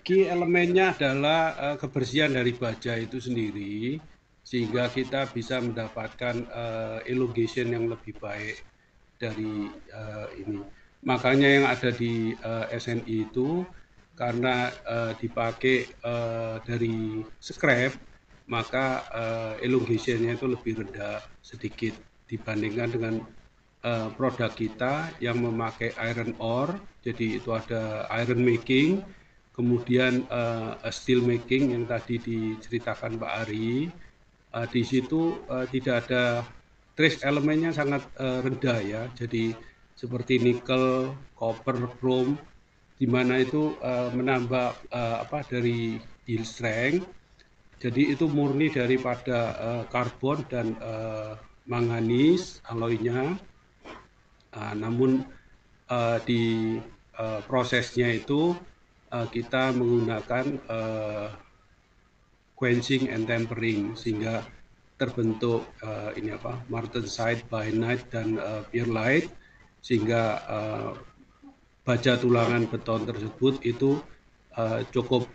key elemennya adalah kebersihan dari baja itu sendiri, sehingga kita bisa mendapatkan elongation yang lebih baik dari ini. Makanya yang ada di SNI itu karena dipakai dari scrap, maka elongationnya itu lebih rendah sedikit dibandingkan dengan produk kita yang memakai iron ore, jadi itu ada iron making, kemudian steel making yang tadi diceritakan Pak Ari. Di situ tidak ada trace elemennya sangat rendah ya, jadi seperti nikel, copper, chrome, di mana itu menambah dari yield strength. Jadi itu murni daripada karbon dan manganis alloynya. Namun di prosesnya itu kita menggunakan quenching and tempering sehingga terbentuk martensite, bainite dan pearlite, sehingga baja tulangan beton tersebut itu cukup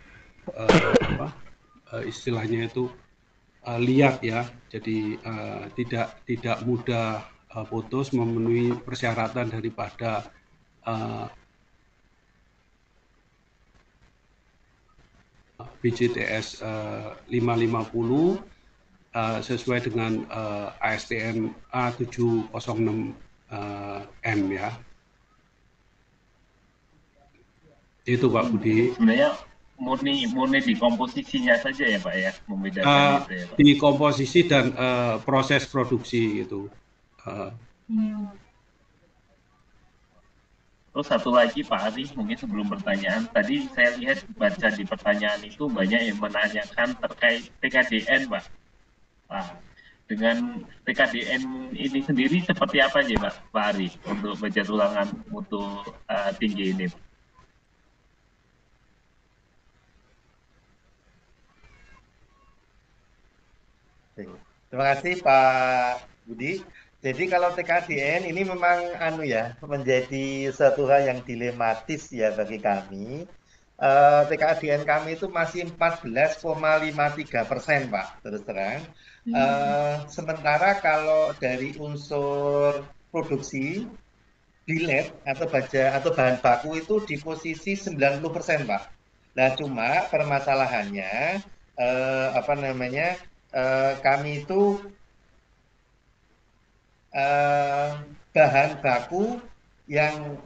istilahnya itu liat ya, jadi tidak mudah putus, memenuhi persyaratan daripada BJTS 550 sesuai dengan ASTM A706 M ya. Itu Pak Budi. Sebenarnya murni di komposisinya saja ya Pak ya, membedakan itu ya Pak. Di komposisi dan proses produksi itu. Terus satu lagi Pak Ari, mungkin sebelum pertanyaan, tadi saya lihat baca di pertanyaan itu banyak yang menanyakan terkait TKDN Pak. Nah, dengan TKDN ini sendiri seperti apa sih Pak Ari untuk baja tulangan mutu tinggi ini? Terima kasih Pak Budi. Jadi kalau TKDN ini memang menjadi suatu hal yang dilematis ya bagi kami. TKDN kami itu masih 14,53% Pak, terus terang. Sementara kalau dari unsur produksi billet atau baja atau bahan baku itu di posisi 90% Pak. Nah cuma permasalahannya kami itu bahan baku yang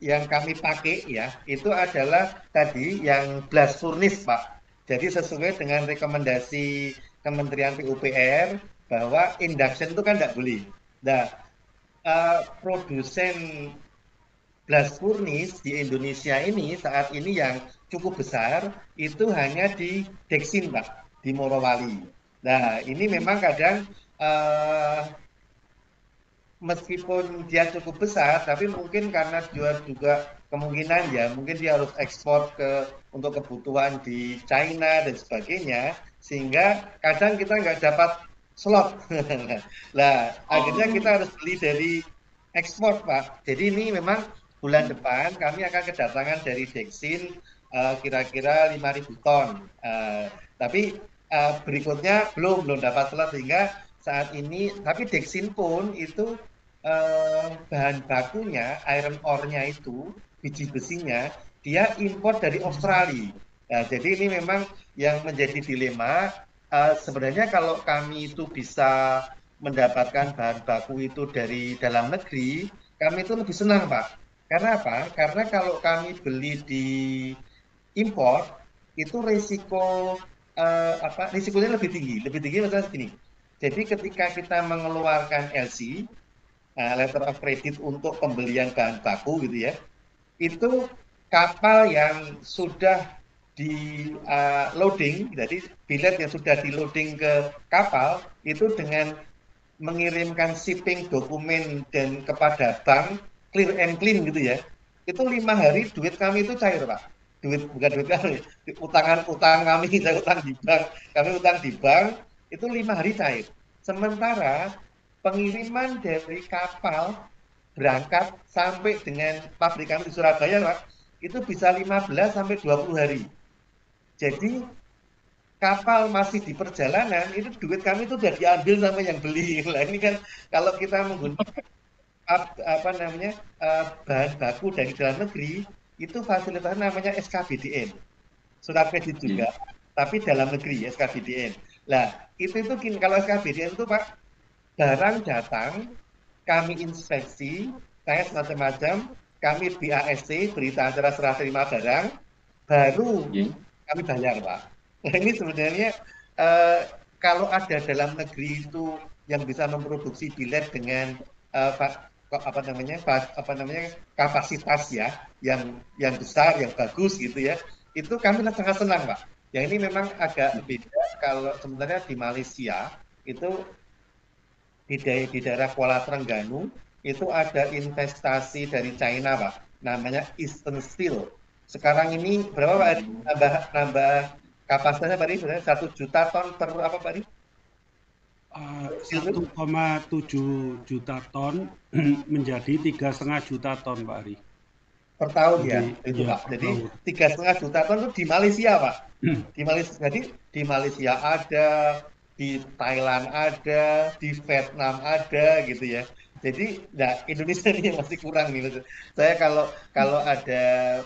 kami pakai ya itu adalah tadi yang blast furnace Pak. Jadi sesuai dengan rekomendasi Kementerian PUPR bahwa induction itu kan tidak boleh. Nah, produsen blast furnace di Indonesia ini saat ini yang cukup besar itu hanya di Dexin Pak, di Morowali. Nah, ini memang kadang meskipun dia cukup besar, tapi mungkin karena juga kemungkinan ya, mungkin dia harus ekspor untuk kebutuhan di China dan sebagainya, sehingga kadang kita nggak dapat slot. Nah, akhirnya kita harus beli dari ekspor, Pak. Jadi ini memang bulan depan kami akan kedatangan dari Dexin kira-kira 5.000 ton. Tapi berikutnya belum dapat slot sehingga saat ini, tapi Dexin pun itu bahan bakunya, iron ore-nya itu, biji besinya, dia impor dari Australia. Nah, jadi ini memang yang menjadi dilema. Sebenarnya kalau kami itu bisa mendapatkan bahan baku itu dari dalam negeri, kami itu lebih senang, Pak. Karena apa? Karena kalau kami beli di impor, itu risikonya lebih tinggi. Lebih tinggi maksudnya segini. Jadi ketika kita mengeluarkan LC, letter of credit untuk pembelian bahan baku gitu ya, itu kapal yang sudah di loading, jadi bilet yang sudah di loading ke kapal itu dengan mengirimkan shipping dokumen dan kepada bank clear and clean gitu ya, itu 5 hari duit kami itu cair Pak. Bukan duit kami, utang kami, saya utang di bank, kami utang di bank itu 5 hari cair. Sementara pengiriman dari kapal berangkat sampai dengan pabrikan di Surabaya Pak, itu bisa 15 sampai 20 hari. Jadi kapal masih di perjalanan, itu duit kami itu udah diambil sama yang beli. Lah ini kan kalau kita menggunakan apa namanya bahan baku dari dalam negeri, itu fasilitas namanya SKBDN, surat kredit juga, tapi dalam negeri SKBDN. Lah itu kalau SKBDN itu Pak, barang datang, kami inspeksi, tes macam-macam, kami BAST, berita acara serah terima barang, baru kami bayar Pak. Nah ini sebenarnya kalau ada dalam negeri itu yang bisa memproduksi bilet dengan apa namanya kapasitas ya yang besar, yang bagus gitu ya, itu kami sangat senang Pak. Yang ini memang agak beda kalau sebenarnya di Malaysia itu di daerah Kuala Trengganu itu ada investasi dari China Pak, namanya Eastern Steel. Sekarang ini berapa Pak? Nambah kapasitasnya Pak Ri? 1 juta ton per apa Pak Ri? 1,7 juta ton menjadi 3,5 juta ton Pak Ari. Per tahun ya, itu ya, Pak. Jadi 3,5 juta ton itu di Malaysia Pak. Di Malaysia, jadi di Malaysia ada, di Thailand ada, di Vietnam ada gitu ya. Jadi, nah Indonesia ini masih kurang gitu. Saya kalau ada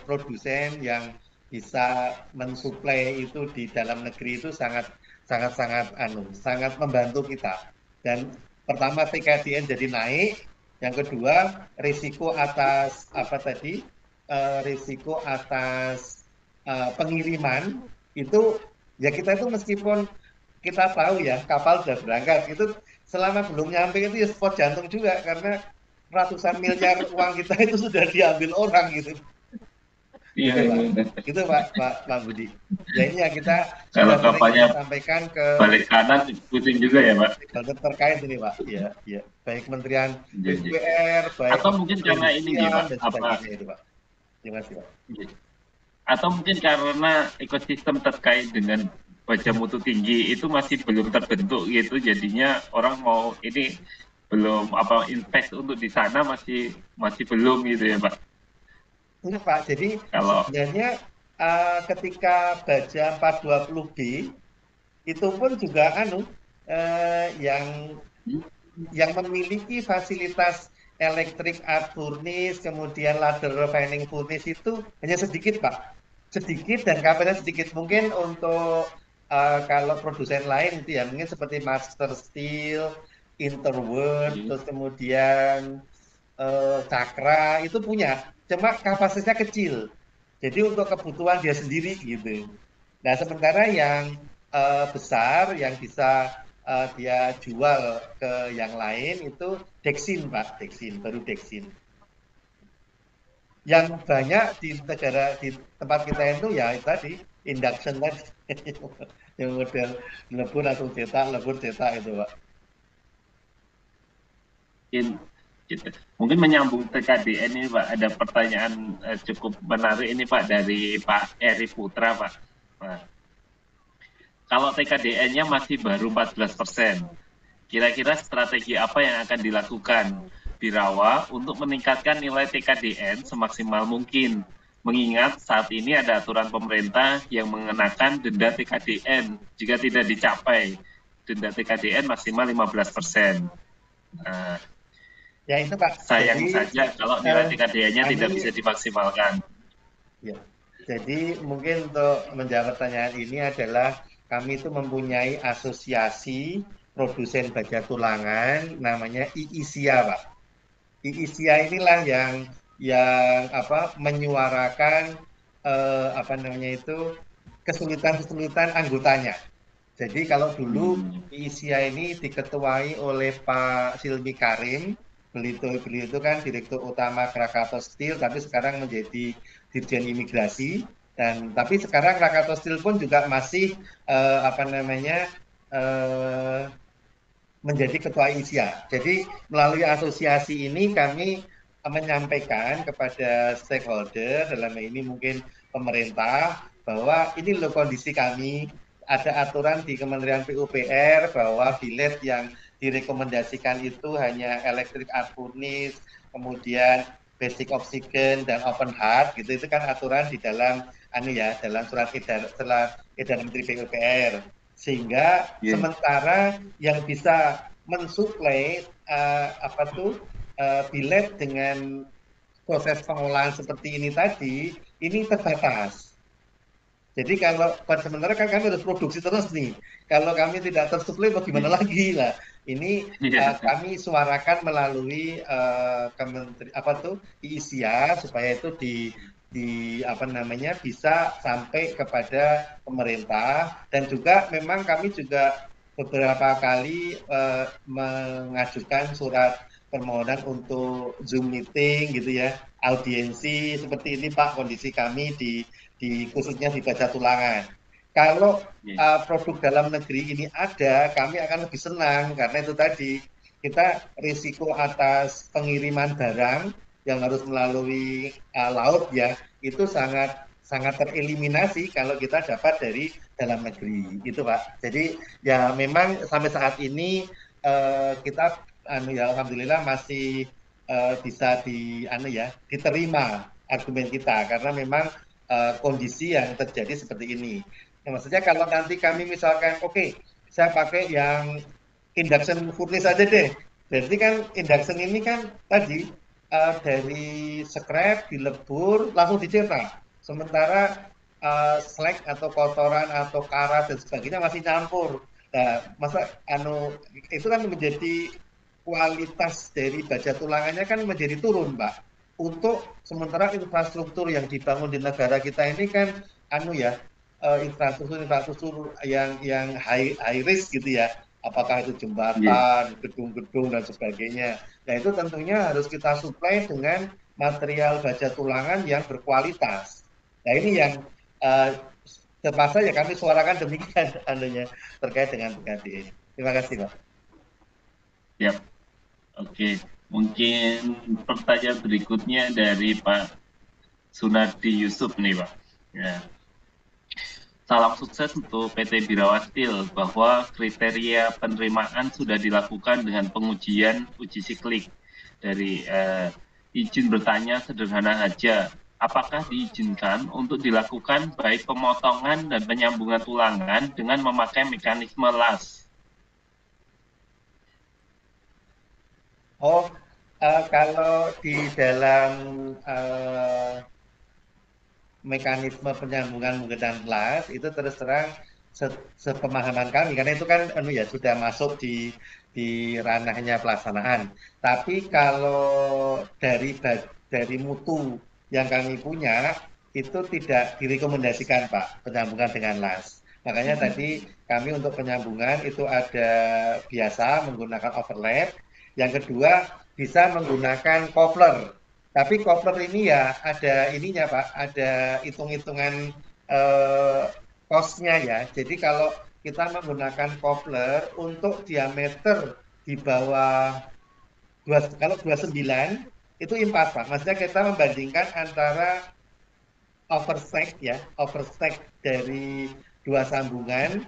produsen yang bisa mensuplai itu di dalam negeri itu sangat membantu kita. Dan pertama TKDN jadi naik, yang kedua risiko atas apa tadi? Risiko atas pengiriman itu ya kita itu meskipun kita tahu ya kapal sudah berangkat itu selama belum nyampe itu ya spot jantung juga karena ratusan miliar uang kita itu sudah diambil orang gitu. Iya, gitu Pak Budi. Ya ini yang kita kalau kapalnya sampaikan ke balik kanan pusing juga ya Pak. Terkait ini Pak. Ya, baik Kementerian PUPR, baik atau mungkin karena ini nih Pak, itu Pak. Terima kasih Pak. Atau mungkin karena ekosistem terkait dengan baja mutu tinggi itu masih belum terbentuk gitu, jadinya orang mau ini belum invest untuk di sana masih belum gitu ya Pak. Enggak Pak, jadi sebenarnya ketika baja 420B itu pun juga yang memiliki fasilitas elektrik arc furnace, kemudian ladder refining furnace itu hanya sedikit Pak. Sedikit dan kapasitasnya sedikit. Mungkin untuk kalau produsen lain itu ya mungkin seperti Master Steel, Interworld, terus kemudian Cakra itu punya, cuma kapasitasnya kecil. Jadi untuk kebutuhan dia sendiri gitu. Nah sementara yang besar yang bisa dia jual ke yang lain itu Dexin Pak, baru Dexin. Yang banyak di tempat kita itu ya tadi induction tadi yang model lebur atau cetak itu Pak. Mungkin menyambung TKDN ini Pak, ada pertanyaan cukup menarik ini Pak dari Pak Eri Putra Pak. Nah, kalau TKDN-nya masih baru 14%, kira-kira strategi apa yang akan dilakukan Birawa untuk meningkatkan nilai TKDN semaksimal mungkin, mengingat saat ini ada aturan pemerintah yang mengenakan denda TKDN jika tidak dicapai. Denda TKDN maksimal 15%. Nah, ya itu Pak. Sayang saja kalau nilai TKDN-nya tidak bisa dimaksimalkan. Ya. Jadi mungkin untuk menjawab pertanyaan ini adalah kami itu mempunyai asosiasi produsen baja tulangan namanya IISIA Pak. IISIA inilah yang menyuarakan kesulitan anggotanya. Jadi kalau dulu IISIA ini diketuai oleh Pak Silmi Karim, beliau itu kan Direktur Utama Krakatau Steel, tapi sekarang menjadi Dirjen Imigrasi. Tapi sekarang Krakatau Steel pun juga masih menjadi ketua ISIA. Jadi melalui asosiasi ini kami menyampaikan kepada stakeholder, dalam ini mungkin pemerintah, bahwa ini loh kondisi kami, ada aturan di Kementerian PUPR bahwa bilet yang direkomendasikan itu hanya electric arc furnace, kemudian basic oxygen dan open heart gitu, itu kan aturan di dalam dalam surat edaran Menteri PUPR, sehingga Yeah. sementara yang bisa mensuplai bilet dengan proses pengolahan seperti ini tadi ini terbatas. Jadi kalau sementara kan kami harus produksi terus nih. Kalau kami tidak tersuplai bagaimana Yeah. lagi lah. Ini Yeah. kami suarakan melalui kementeri IISIA supaya itu bisa sampai kepada pemerintah, dan juga memang kami juga beberapa kali mengajukan surat permohonan untuk Zoom meeting gitu ya, audiensi seperti ini Pak, kondisi kami khususnya di baca tulangan. Kalau Yeah. produk dalam negeri ini ada, kami akan lebih senang karena itu tadi kita risiko atas pengiriman barang yang harus melalui laut ya, itu sangat sangat tereliminasi kalau kita dapat dari dalam negeri gitu Pak. Jadi ya memang sampai saat ini kita alhamdulillah masih bisa diterima argumen kita karena memang kondisi yang terjadi seperti ini. Nah, maksudnya kalau nanti kami misalkan saya pakai yang induction furnace aja deh. Berarti kan induction ini kan tadi dari scrap dilebur langsung dicetak. Sementara slag atau kotoran atau karat dan sebagainya masih campur. Nah, masa itu kan menjadi kualitas dari baja tulangannya kan menjadi turun, Pak. Untuk sementara infrastruktur yang dibangun di negara kita ini kan infrastruktur yang high risk gitu ya. Apakah itu Yeah. jembatan, gedung-gedung dan sebagainya. Nah, itu tentunya harus kita suplai dengan material baja tulangan yang berkualitas. Nah, ini yang terpaksa ya kami suarakan demikian terkait dengan PKDN. Terima kasih, Pak. Yap. Oke. Mungkin pertanyaan berikutnya dari Pak Sunardi Yusuf nih, Pak. Ya. Salam sukses untuk PT Birawa Steel bahwa kriteria penerimaan sudah dilakukan dengan pengujian uji siklik. Dari izin bertanya sederhana saja, apakah diizinkan untuk dilakukan baik pemotongan dan penyambungan tulangan dengan memakai mekanisme las? Kalau di dalam mekanisme penyambungan menggunakan las itu terus terang sepemahaman kami karena itu kan sudah masuk di ranahnya pelaksanaan. Tapi kalau dari mutu yang kami punya itu tidak direkomendasikan Pak penyambungan dengan las. Makanya tadi kami untuk penyambungan itu ada biasa menggunakan overlap. Yang kedua bisa menggunakan coupler. Tapi coupler ini ya ada ininya Pak, ada hitung-hitungan cost-nya ya. Jadi kalau kita menggunakan coupler untuk diameter di bawah kalau 29 itu impas Pak. Maksudnya kita membandingkan antara overstack dari dua sambungan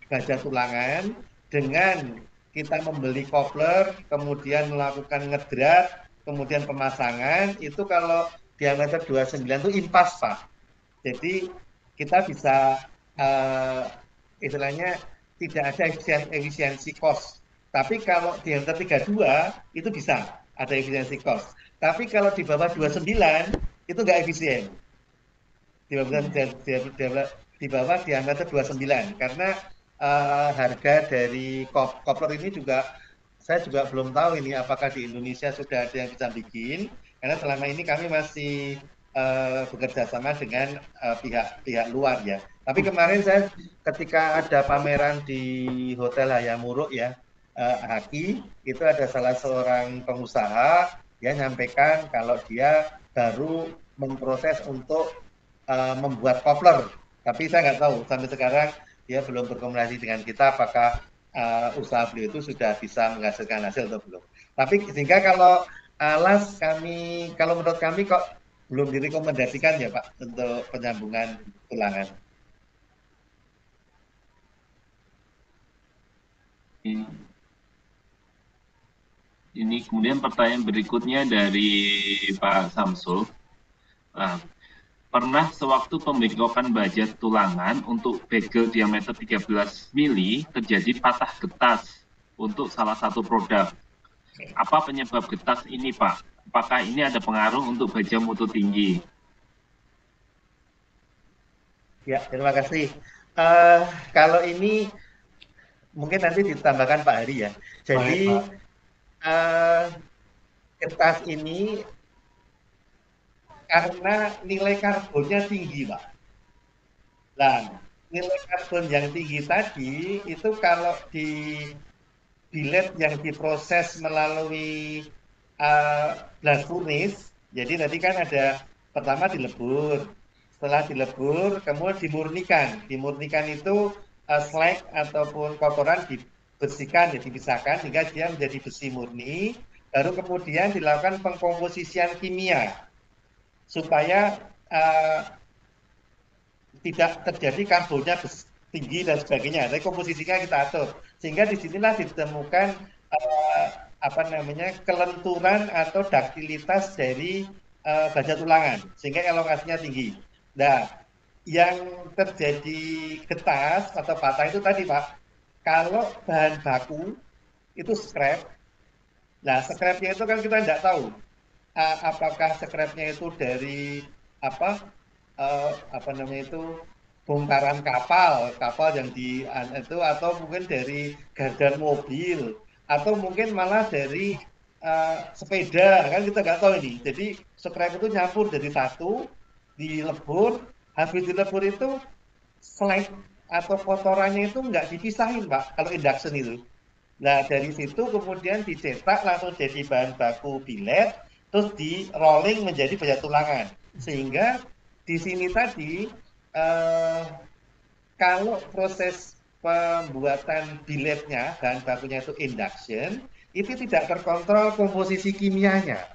baja tulangan dengan kita membeli coupler, kemudian melakukan ngedrat, kemudian pemasangan, itu kalau diameter 29 itu impas, Pak. Jadi kita bisa istilahnya tidak ada efisiensi cost. Tapi kalau diameter 32 itu bisa ada efisiensi cost. Tapi kalau di bawah 29 itu nggak efisien. Di bawah diameter 29 karena harga dari coupler ini juga saya juga belum tahu ini apakah di Indonesia sudah ada yang bisa bikin karena selama ini kami masih bekerja sama dengan pihak luar ya. Tapi kemarin saya ketika ada pameran di Hotel Hayamuruk ya, Haki itu ada salah seorang pengusaha dia nyampaikan kalau dia baru memproses untuk membuat coupler. Tapi saya nggak tahu sampai sekarang dia belum berkomunikasi dengan kita apakah usaha beliau itu sudah bisa menghasilkan hasil atau belum. Tapi sehingga kalau alas kalau menurut kami kok belum direkomendasikan ya Pak untuk penyambungan tulangan. Ini kemudian pertanyaan berikutnya dari Pak Samsul. Nah, pernah sewaktu pembengkokan baja tulangan untuk bagel diameter 13 mili terjadi patah getas untuk salah satu produk. Apa penyebab getas ini, Pak? Apakah ini ada pengaruh untuk baja mutu tinggi? Ya, terima kasih. Eh, Kalau ini mungkin nanti ditambahkan Pak Hari ya. Baik, Jadi Pak. eh, kertas ini karena nilai karbonnya tinggi, Pak. Nah, nilai karbon yang tinggi tadi itu kalau di billet yang diproses melalui blast furnace, jadi tadi kan ada pertama dilebur, setelah dilebur kemudian dimurnikan. Dimurnikan itu slag ataupun kotoran dibersihkan, ya, dipisahkan hingga dia menjadi besi murni, baru kemudian dilakukan pengkomposisian kimia supaya tidak terjadi karbonnya tinggi dan sebagainya. Tapi komposisinya kita atur. Sehingga disinilah ditemukan apa namanya kelenturan atau daktilitas dari baja tulangan, sehingga elongasinya tinggi. Nah, yang terjadi getas atau patah itu tadi Pak, kalau bahan baku itu scrap. Nah, scrapnya itu kan kita tidak tahu apakah scrapnya itu dari apa namanya itu bongkaran kapal, kapal yang di itu atau mungkin dari gardan mobil atau mungkin malah dari sepeda kan kita nggak tahu ini. Jadi scrap itu nyampur jadi satu, dilebur, habis dilebur itu slag atau kotorannya itu nggak dipisahin Pak kalau induction itu. Nah, dari situ kemudian dicetak langsung jadi bahan baku billet, terus di rolling menjadi baja tulangan. Sehingga di sini tadi eh, kalau proses pembuatan billetnya, bahan bakunya itu induction, itu tidak terkontrol komposisi kimianya.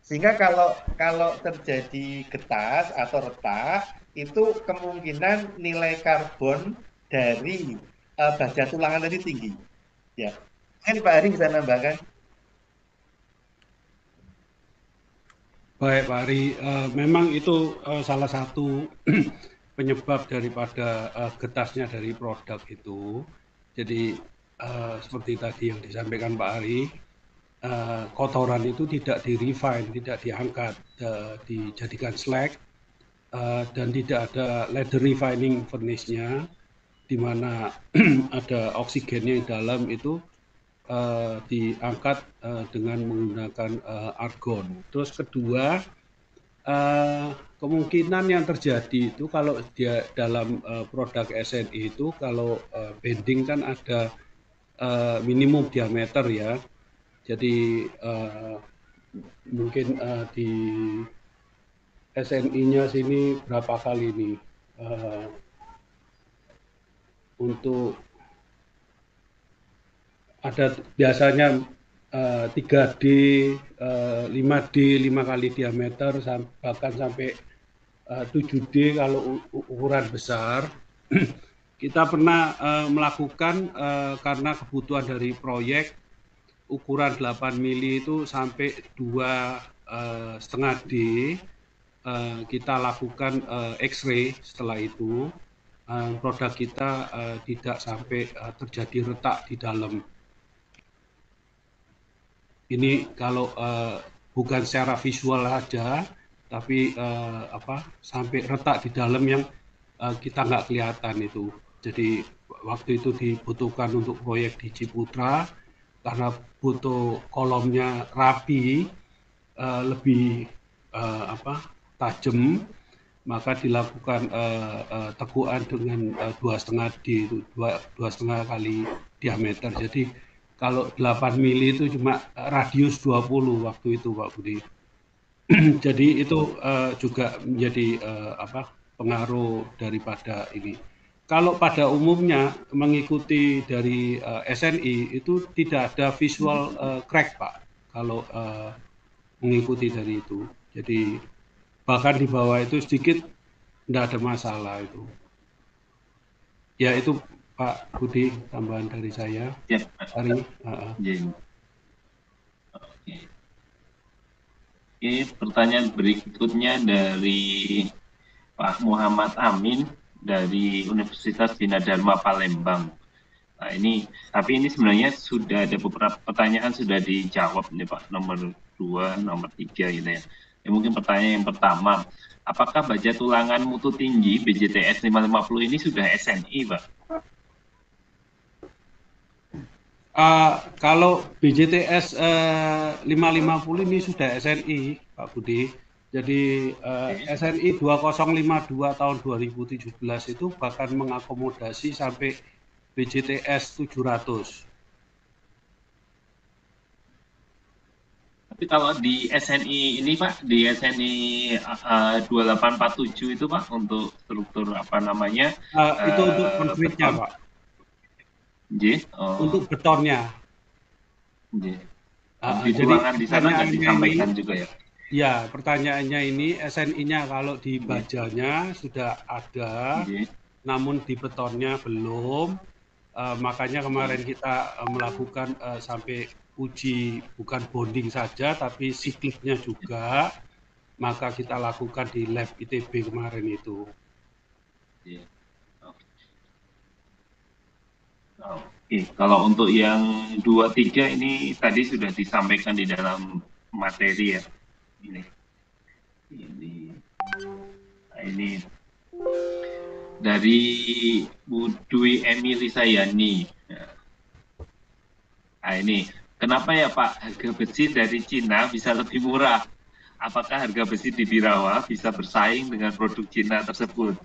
Sehingga kalau terjadi getas atau retak, itu kemungkinan nilai karbon dari baja tulangan tadi tinggi. Ya, mungkin Pak Ari bisa nambahkan. Baik, Pak Ari. Memang itu salah satu penyebab daripada getasnya dari produk itu. Jadi seperti tadi yang disampaikan Pak Ari, kotoran itu tidak di-refine, tidak diangkat, dijadikan slag, dan tidak ada ladle refining furnace-nya, di mana ada oksigennya yang dalam itu diangkat dengan menggunakan argon. Terus kedua, kemungkinan yang terjadi itu kalau dia dalam produk SNI itu kalau bending kan ada minimum diameter ya. Jadi mungkin di SNI-nya sini berapa kali nih untuk ada biasanya 3D, 5D, 5 kali diameter, bahkan sampai 7D kalau ukuran besar. Kita pernah melakukan karena kebutuhan dari proyek ukuran 8 mili itu sampai 2,5D. Kita lakukan X-ray setelah itu. Produk kita tidak sampai terjadi retak di dalam. Ini kalau bukan secara visual saja, tapi sampai retak di dalam yang kita nggak kelihatan itu. Jadi waktu itu dibutuhkan untuk proyek di Ciputra karena butuh kolomnya rapi, lebih tajam, maka dilakukan tekuan dengan 2,5D itu 2,5 kali diameter. Jadi kalau 8 mili itu cuma radius 20 waktu itu Pak Budi. Jadi itu juga menjadi pengaruh daripada ini. Kalau pada umumnya mengikuti dari SNI itu tidak ada visual crack Pak. Kalau mengikuti dari itu. Jadi bahkan di bawah itu sedikit tidak ada masalah itu. Ya itu Pak Budi tambahan dari saya. Ya, Hari. ya. Oke, pertanyaan berikutnya dari Pak Muhammad Amin dari Universitas Bina Dharma Palembang. Nah, tapi ini sebenarnya sudah ada beberapa pertanyaan sudah dijawab nih Pak, nomor 2, nomor 3 gitu ya. Mungkin pertanyaan yang pertama, apakah baja tulangan mutu tinggi BJTS 550 ini sudah SNI, Pak? Kalau BJTS 550 ini sudah SNI, Pak Budi. Jadi SNI 2052 tahun 2017 itu bahkan mengakomodasi sampai BJTS 700. Tapi kalau di SNI ini Pak, di SNI 2847 itu Pak, untuk struktur apa namanya? Itu untuk konkretnya Pak. Untuk betonnya. Di tulangan di sana nggak disampaikan juga ya? Ya, pertanyaannya ini SNI-nya kalau di bajanya sudah ada, namun di betonnya belum. Makanya kemarin kita melakukan sampai uji bukan bonding saja, tapi sikliknya juga. Maka kita lakukan di lab ITB kemarin itu. Oke, kalau untuk yang 2-3 ini tadi sudah disampaikan di dalam materi ya. Ini dari Bu Dwi Emily Sayani. Nah, ini kenapa ya Pak harga besi dari Cina bisa lebih murah? Apakah harga besi di Birawa bisa bersaing dengan produk Cina tersebut?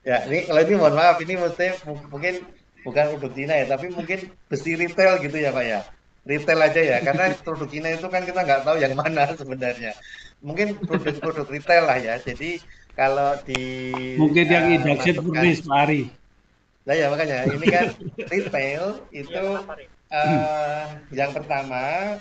Ya, ini kalau ini mohon maaf, ini mungkin bukan produk Cina ya, tapi mungkin besi retail gitu ya Pak ya. Retail aja ya, karena produk Cina itu kan kita nggak tahu yang mana sebenarnya. Mungkin produk-produk retail lah ya. Jadi kalau di mungkin yang induction furnace Pak Ari. Nah ya makanya ini kan retail itu yang pertama